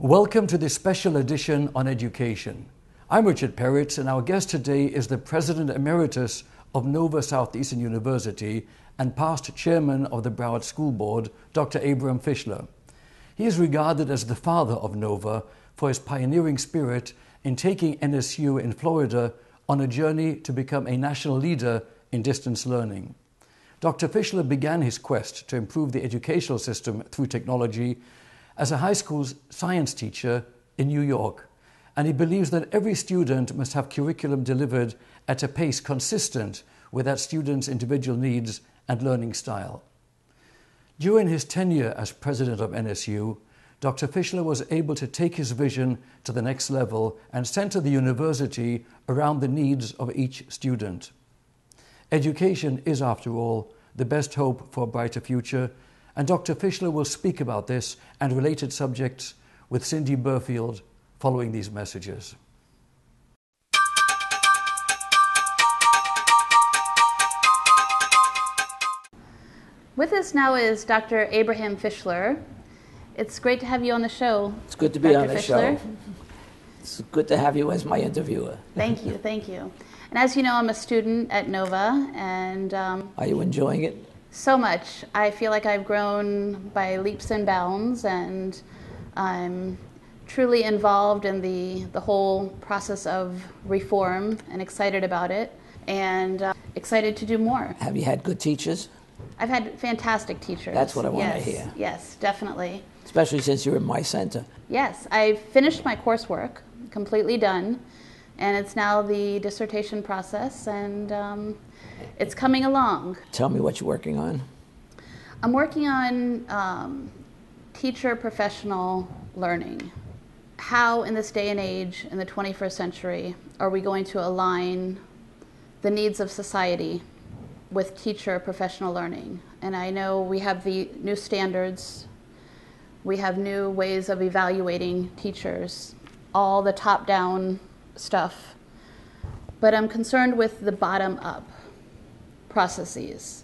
Welcome to this special edition on education. I'm Richard Peretz, and our guest today is the President Emeritus of Nova Southeastern University and past Chairman of the Broward School Board, Dr. Dr. Fischler. He is regarded as the father of Nova for his pioneering spirit in taking NSU in Florida on a journey to become a national leader in distance learning. Dr. Fischler began his quest to improve the educational system through technology as a high school science teacher in New York, and he believes that every student must have curriculum delivered at a pace consistent with that student's individual needs and learning style. During his tenure as president of NSU, Dr. Fischler was able to take his vision to the next level and center the university around the needs of each student. Education is, after all, the best hope for a brighter future, and Dr. Fischler will speak about this and related subjects with Cindy Burfield following these messages. With us now is Dr. Abraham Fischler. It's great to have you on the show. It's good to be on the Fischler. show. It's good to have you as my interviewer. Thank you, thank you. And as you know, I'm a student at Nova, and Are you enjoying it? so much. I feel like I've grown by leaps and bounds, and I'm truly involved in the whole process of reform and excited about it, and excited to do more. Have you had good teachers? I've had fantastic teachers. That's what I want to Yes, hear. Yes, definitely. Especially since you're in my center. Yes, I've finished my coursework, completely done, and it's now the dissertation process, and it's coming along. Tell me what you're working on. I'm working on teacher professional learning. How in this day and age, in the 21st century, are we going to align the needs of society with teacher professional learning? And I know we have the new standards, we have new ways of evaluating teachers, all the top-down stuff, but I'm concerned with the bottom-up processes.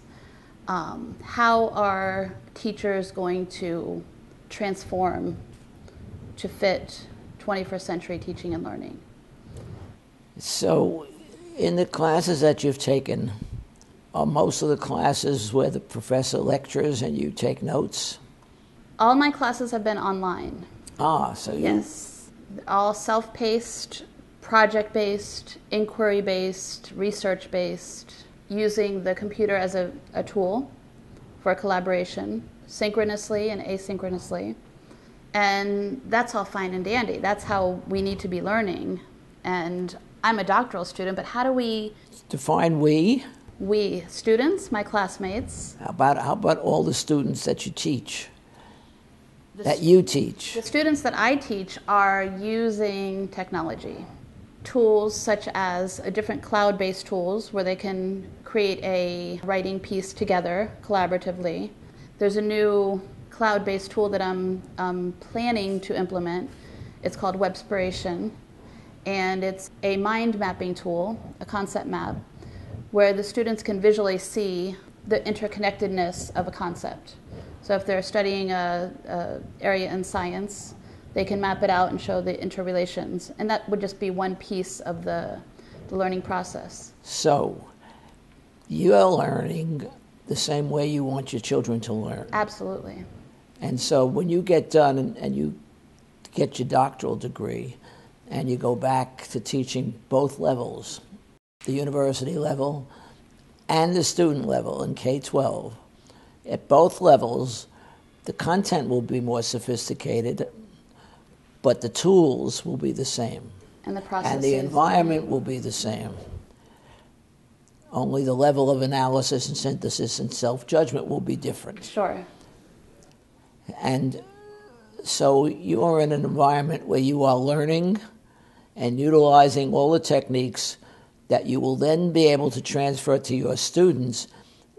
How are teachers going to transform to fit 21st century teaching and learning? So, in the classes that you've taken, are most of the classes where the professor lectures and you take notes? All my classes have been online. So Yes, all self-paced, project-based, inquiry-based, research-based, using the computer as a tool for collaboration, synchronously and asynchronously. And that's all fine and dandy. That's how we need to be learning. And I'm a doctoral student, but how do we... Define we. We, students, my classmates. How about all the students that you teach? That you teach? The students that I teach are using technology. Tools such as different cloud-based tools where they can create a writing piece together collaboratively. There's a new cloud-based tool that I'm planning to implement. It's called Webspiration, and it's a mind mapping tool, a concept map, where the students can visually see the interconnectedness of a concept. So if they're studying a area in science, they can map it out and show the interrelations. And that would just be one piece of the learning process. So, you're learning the same way you want your children to learn. Absolutely. And so when you get done and you get your doctoral degree and you go back to teaching both levels, the university level and the student level in K-12, at both levels, the content will be more sophisticated, but the tools will be the same. And the process. And the environment will be the same. Only the level of analysis and synthesis and self-judgment will be different. Sure. And so you are in an environment where you are learning and utilizing all the techniques that you will then be able to transfer to your students,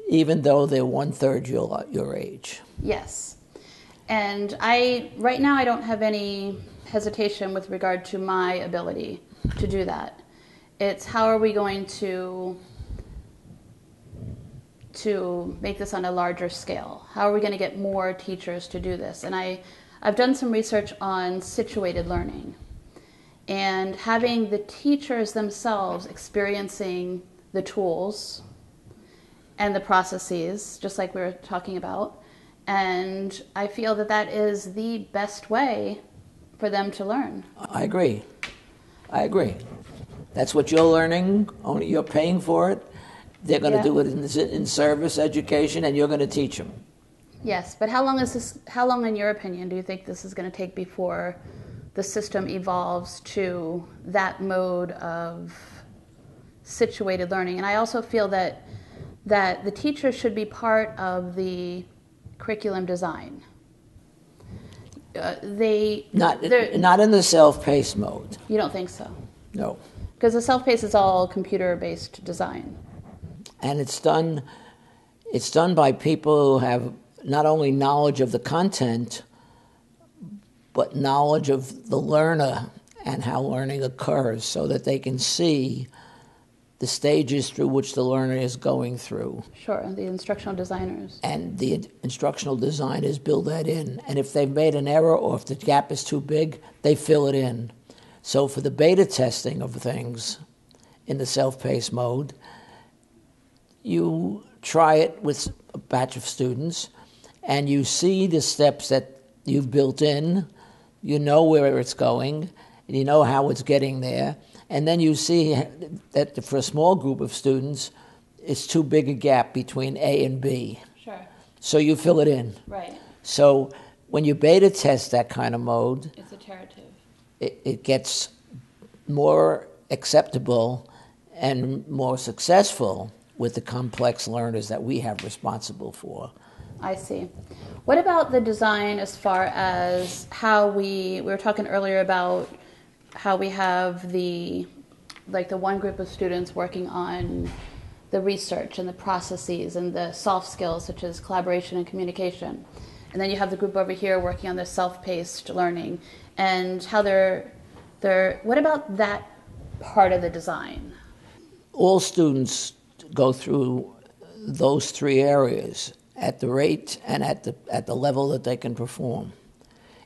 even though they're 1/3 your age. Yes. And right now I don't have any hesitation with regard to my ability to do that. It's how are we going to make this on a larger scale? How are we going to get more teachers to do this? And I've done some research on situated learning and having the teachers themselves experiencing the tools and the processes, just like we were talking about. And I feel that that is the best way for them to learn. I agree. That's what you're learning, only you're paying for it. They're going to do it in service education, and you're going to teach them. Yes, but how long in your opinion do you think this is going to take before the system evolves to that mode of situated learning? And I also feel that the teachers should be part of the curriculum design. Not in the self-paced mode. You don't think so? No. Because the self-paced is all computer-based design. And it's done by people who have not only knowledge of the content, but knowledge of the learner and how learning occurs, so that they can see the stages through which the learner is going through. Sure, the instructional designers. And the instructional designers build that in. And if they've made an error or if the gap is too big, they fill it in. So for the beta testing of things in the self-paced mode, you try it with a batch of students, and you see the steps that you've built in, you know where it's going, and you know how it's getting there, and then you see that for a small group of students, it's too big a gap between A and B. Sure. So you fill it in. Right. So when you beta test that kind of mode, it's iterative. It gets more acceptable and more successful with the complex learners that we have responsible for. I see. What about the design as far as how we were talking earlier about how we have the one group of students working on the research and the processes and the soft skills such as collaboration and communication. And then you have the group over here working on the self-paced learning and how what about that part of the design? All students go through those three areas at the rate and at the level that they can perform.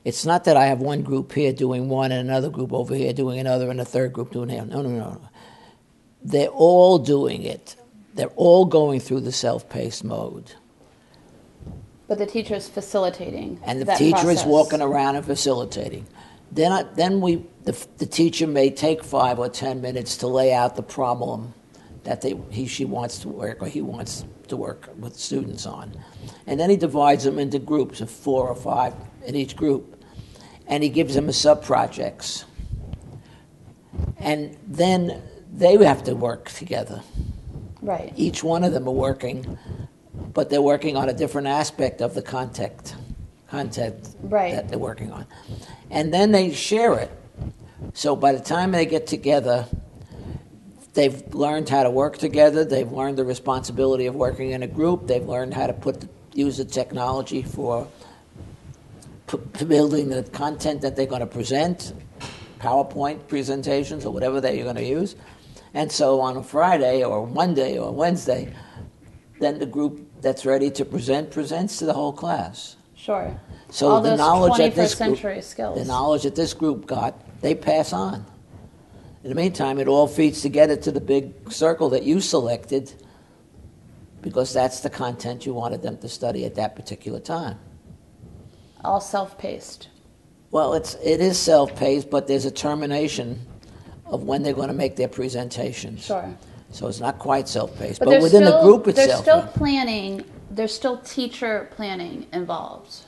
It's not that I have one group here doing one and another group over here doing another and a third group doing it. No. They're all doing it. They're all going through the self-paced mode. But the teacher is facilitating and the that teacher process. is walking around and facilitating. Then the teacher may take 5 or 10 minutes to lay out the problem that she wants to work or he wants to work with students on. And then he divides them into groups of 4 or 5 in each group. And he gives them sub-projects. And then they have to work together. Right. Each one of them are working, but they're working on a different aspect of the content right. that they're working on. And then they share it. So by the time they get together, they've learned how to work together. They've learned the responsibility of working in a group. They've learned how to use the technology for building the content that they're going to present, PowerPoint presentations or whatever that you're going to use. And so on a Friday or Monday or Wednesday, then the group that's ready to presents to the whole class. Sure. So all the those knowledge 21st that this century group, skills. the knowledge that this group got, they pass on. In the meantime, it all feeds together to the big circle that you selected because that's the content you wanted them to study at that particular time. All self-paced. Well, it is self-paced, but there's a termination of when they're going to make their presentations. Sure. So it's not quite self-paced, but within the group itself. There's still planning. There's still teacher planning involved.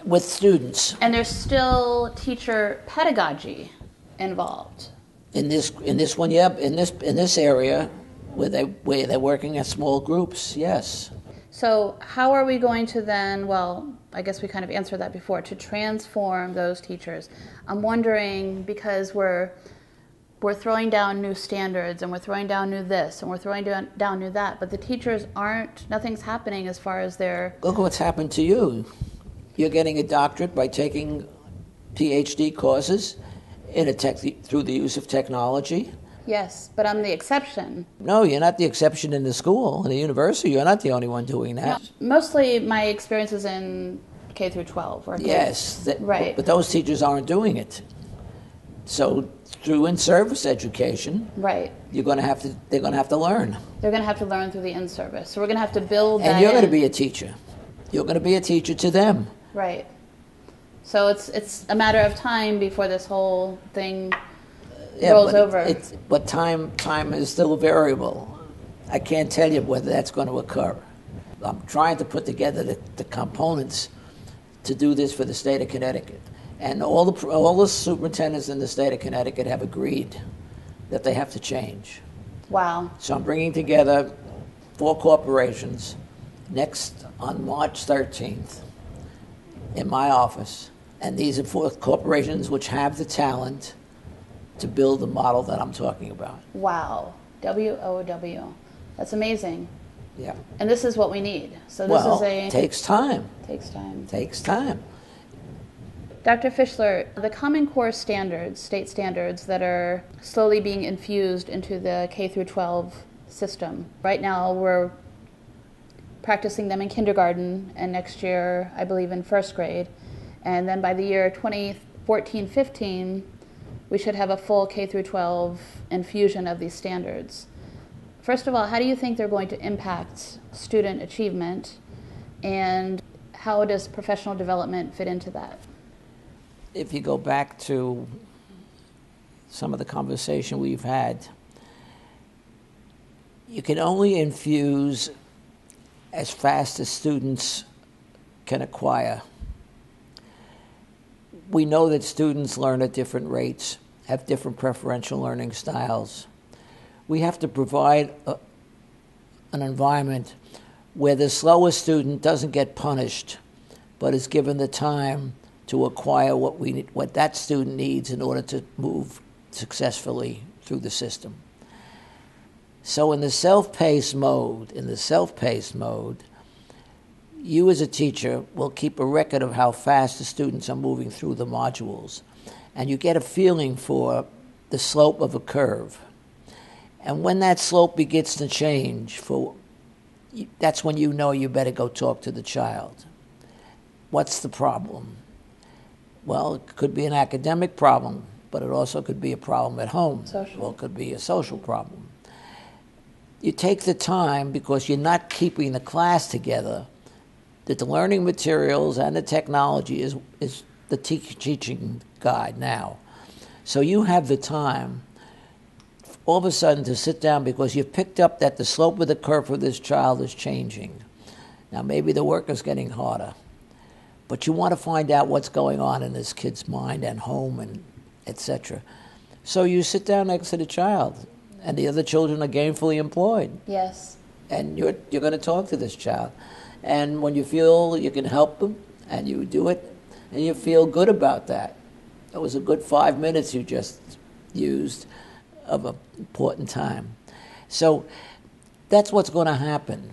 With students. And there's still teacher pedagogy involved. In this one, yeah. In this area where they're working at small groups, yes. So how are we going to then? Well, I guess we kind of answered that before. To transform those teachers, I'm wondering because we're throwing down new standards and we're throwing down new this and we're throwing down new that, but the teachers nothing's happening as far as their... Look what's happened to you. You're getting a doctorate by taking PhD courses through the use of technology. Yes, but I'm the exception. No, you're not the exception in the school, in the university. You're not the only one doing that. No, mostly my experience is in K through 12. Or Yes, right. But those teachers aren't doing it. So through in-service education, right, they're going to have to learn. They're going to have to learn through the in-service. So we're going to have to build that. And you're going to be a teacher. You're going to be a teacher to them. Right. So it's a matter of time before this whole thing rolls over. But time is still a variable. I can't tell you whether that's going to occur. I'm trying to put together the components to do this for the state of Connecticut. And all the superintendents in the state of Connecticut have agreed that they have to change. Wow. So I'm bringing together 4 corporations on March 13th in my office. And these are 4 corporations which have the talent to build the model that I'm talking about. Wow. WOW. That's amazing. Yeah. And this is what we need. So this takes time. Takes time. Dr. Fischler, the Common Core standards, state standards that are slowly being infused into the K through 12 system. Right now we're practicing them in kindergarten, and next year I believe in first grade. And then by the year 2014-15, we should have a full K through 12 infusion of these standards. First of all, how do you think they're going to impact student achievement, and how does professional development fit into that? If you go back to some of the conversation we've had, you can only infuse as fast as students can acquire. We know that students learn at different rates, have different preferential learning styles. We have to provide an environment where the slowest student doesn't get punished, but is given the time to acquire what that student needs in order to move successfully through the system. So in the self-paced mode, you as a teacher will keep a record of how fast the students are moving through the modules, and you get a feeling for the slope of a curve. And when that slope begins to change, that's when you know you better go talk to the child. What's the problem? Well, it could be an academic problem, but it also could be a problem at home. Social. Or it could be a social problem. You take the time, because you're not keeping the class together, that the learning materials and the technology is the teaching guide now. So you have the time all of a sudden to sit down, because you've picked up that the slope of the curve for this child is changing. Now maybe the work is getting harder, but you want to find out what's going on in this kid's mind and home and etc. So you sit down next to the child, and the other children are gainfully employed. Yes. And you're going to talk to this child. And when you feel you can help them, and you do it, and you feel good about that. It was a good 5 minutes you just used of an important time. So that's what's going to happen.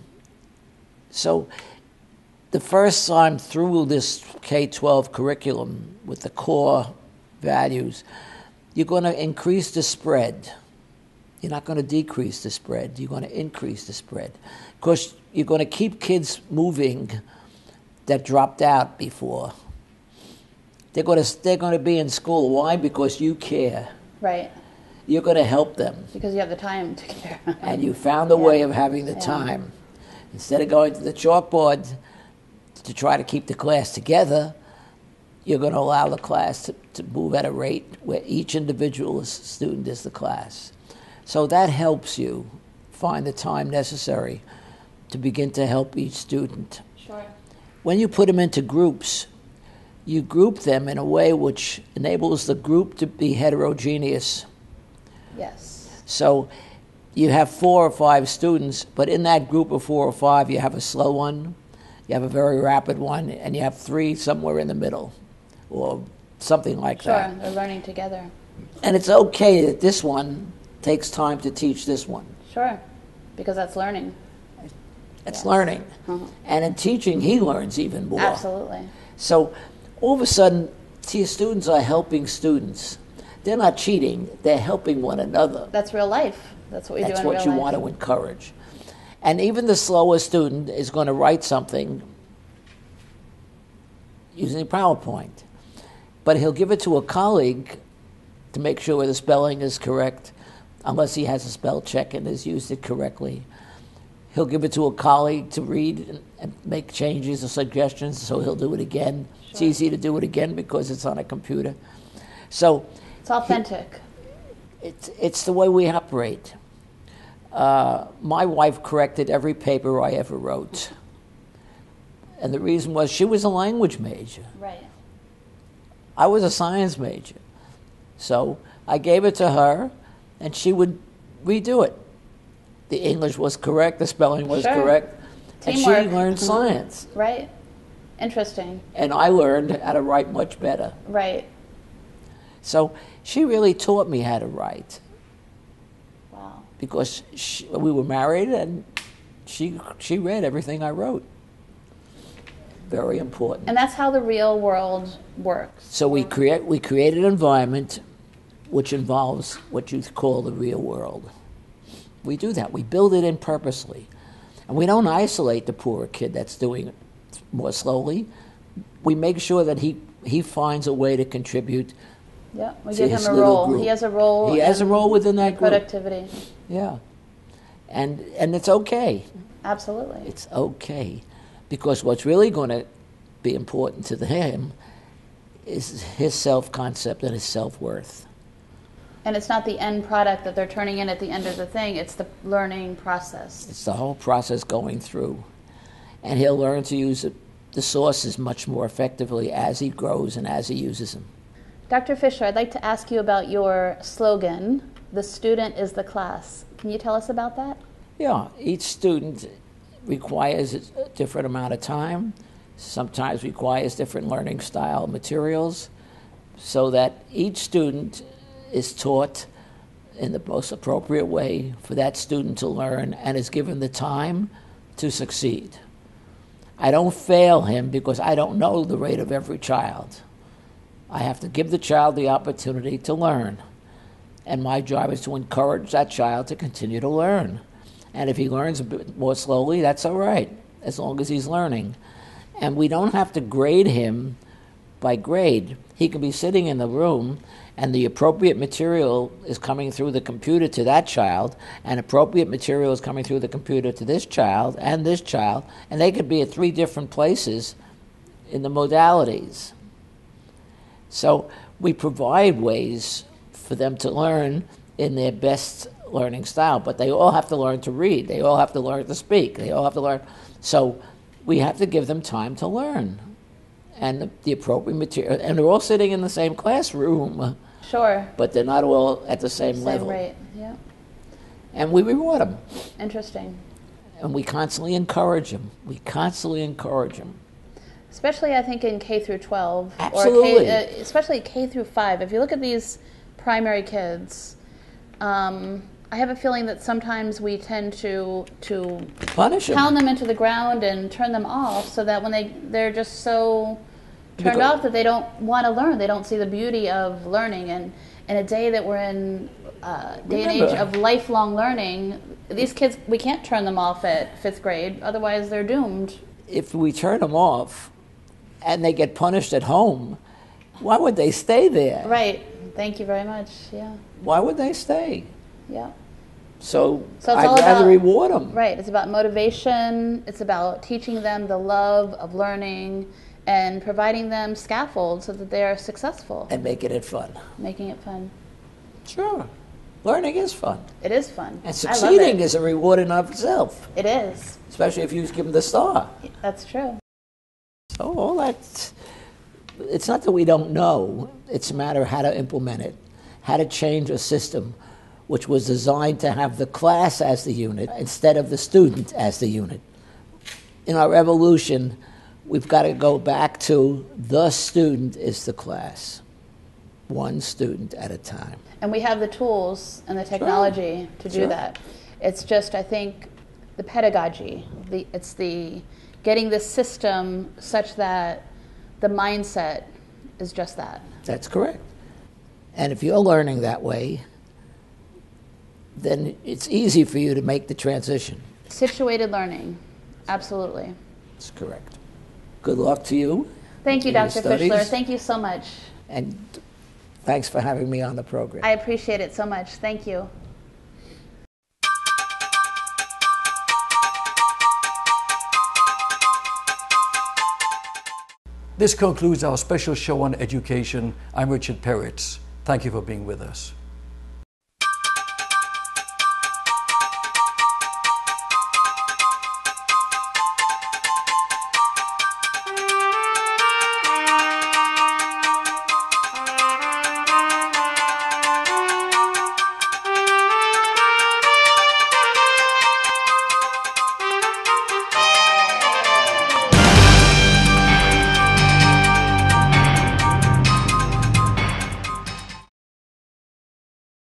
So the first time through this K-12 curriculum with the core values, you're going to increase the spread. You're not going to decrease the spread. You're going to increase the spread. Because you're going to keep kids moving that dropped out before. They're going to be in school. Why? Because you care. Right. You're going to help them. Because you have the time to care. And you found a way of having the time. Instead of going to the chalkboard to try to keep the class together, you're going to allow the class to move at a rate where each individual student is the class. So that helps you find the time necessary to begin to help each student. Sure. When you put them into groups, you group them in a way which enables the group to be heterogeneous. Yes. So you have 4 or 5 students, but in that group of 4 or 5, you have a slow one, you have a very rapid one, and you have 3 somewhere in the middle, or something like that. Sure, they're learning together. And it's okay that this one takes time to teach this one. Sure, because that's learning. It's learning. Uh-huh. And in teaching, he learns even more. Absolutely. So all of a sudden, see, students are helping students. They're not cheating, they're helping one another. That's real life. That's what we do in real life. That's what you want to encourage. And even the slowest student is going to write something using PowerPoint. But he'll give it to a colleague to make sure the spelling is correct, unless he has a spell check and has used it correctly. He'll give it to a colleague to read and make changes or suggestions, so he'll do it again. Sure. It's easy to do it again because it's on a computer. So it's authentic. It's the way we operate. My wife corrected every paper I ever wrote. And the reason was she was a language major. Right. I was a science major. So I gave it to her, and she would redo it. The English was correct, the spelling was Sure. correct, Teamwork. and she learned science. Right. Interesting. And I learned how to write much better. Right. So she really taught me how to write. Wow. Because we were married, and she read everything I wrote. Very important. And that's how the real world works. So we create an environment which involves what you call the real world. We do that. We build it in purposely. And we don't isolate the poorer kid that's doing it more slowly. We make sure that he finds a way to contribute. Yeah, we to give his him a little role. group. He has a role. He has a role within that group. Productivity. Yeah. And it's okay. Absolutely. It's okay. Because what's really going to be important to him is his self-concept and his self-worth. And it's not the end product that they're turning in at the end of the thing. It's the learning process. It's the whole process going through. And he'll learn to use the sources much more effectively as he grows and as he uses them. Dr. Fischler, I'd like to ask you about your slogan, "The student is the class." Can you tell us about that? Yeah, each student requires a different amount of time, sometimes requires different learning style materials, so that each student is taught in the most appropriate way for that student to learn and is given the time to succeed. I don't fail him because I don't know the rate of every child. I have to give the child the opportunity to learn. And my job is to encourage that child to continue to learn. And if he learns a bit more slowly, that's all right, as long as he's learning. And we don't have to grade him by grade. He can be sitting in the room and the appropriate material is coming through the computer to that child, and appropriate material is coming through the computer to this child, and they could be at 3 different places in the modalities. So we provide ways for them to learn in their best learning style, but they all have to learn to read, they all have to learn to speak, they all have to learn. So we have to give them time to learn. And the appropriate material, and they're all sitting in the same classroom. Sure. But they're not all at the same level. Same rate, yeah. And we reward them. Interesting. And we constantly encourage them. Especially, I think, in K through 12. Absolutely. Or especially K through 5. If you look at these primary kids, I have a feeling that sometimes we tend to punish them, pound them into the ground and turn them off, so that when they're just so turned off that they don't want to learn, they don't see the beauty of learning. And in a day that we're in, day and age of lifelong learning, these kids, we can't turn them off at 5th grade, otherwise they're doomed. If we turn them off and they get punished at home, why would they stay there? Right. Thank you very much. Yeah. Why would they stay? Yeah. So it's I'd rather reward them. Right. It's about motivation. It's about teaching them the love of learning and providing them scaffolds so that they are successful. And making it fun. Making it fun. Sure. Learning is fun. It is fun. And succeeding is a reward in of itself. It is. Especially if you give them the star. That's true. So all that, it's not that we don't know. It's a matter of how to implement it, how to change a system which was designed to have the class as the unit instead of the student as the unit. In our evolution, we've got to go back to the student is the class, one student at a time. And we have the tools and the technology to do that. It's just, I think, the pedagogy. It's the getting the system such that the mindset is just that. That's correct. And if you're learning that way, then it's easy for you to make the transition. Situated learning, absolutely. That's correct. Good luck to you. Thank you, in your Dr. studies. Fischler. Thank you so much. And thanks for having me on the program. I appreciate it so much. Thank you. This concludes our special show on education. I'm Richard Peretz. Thank you for being with us.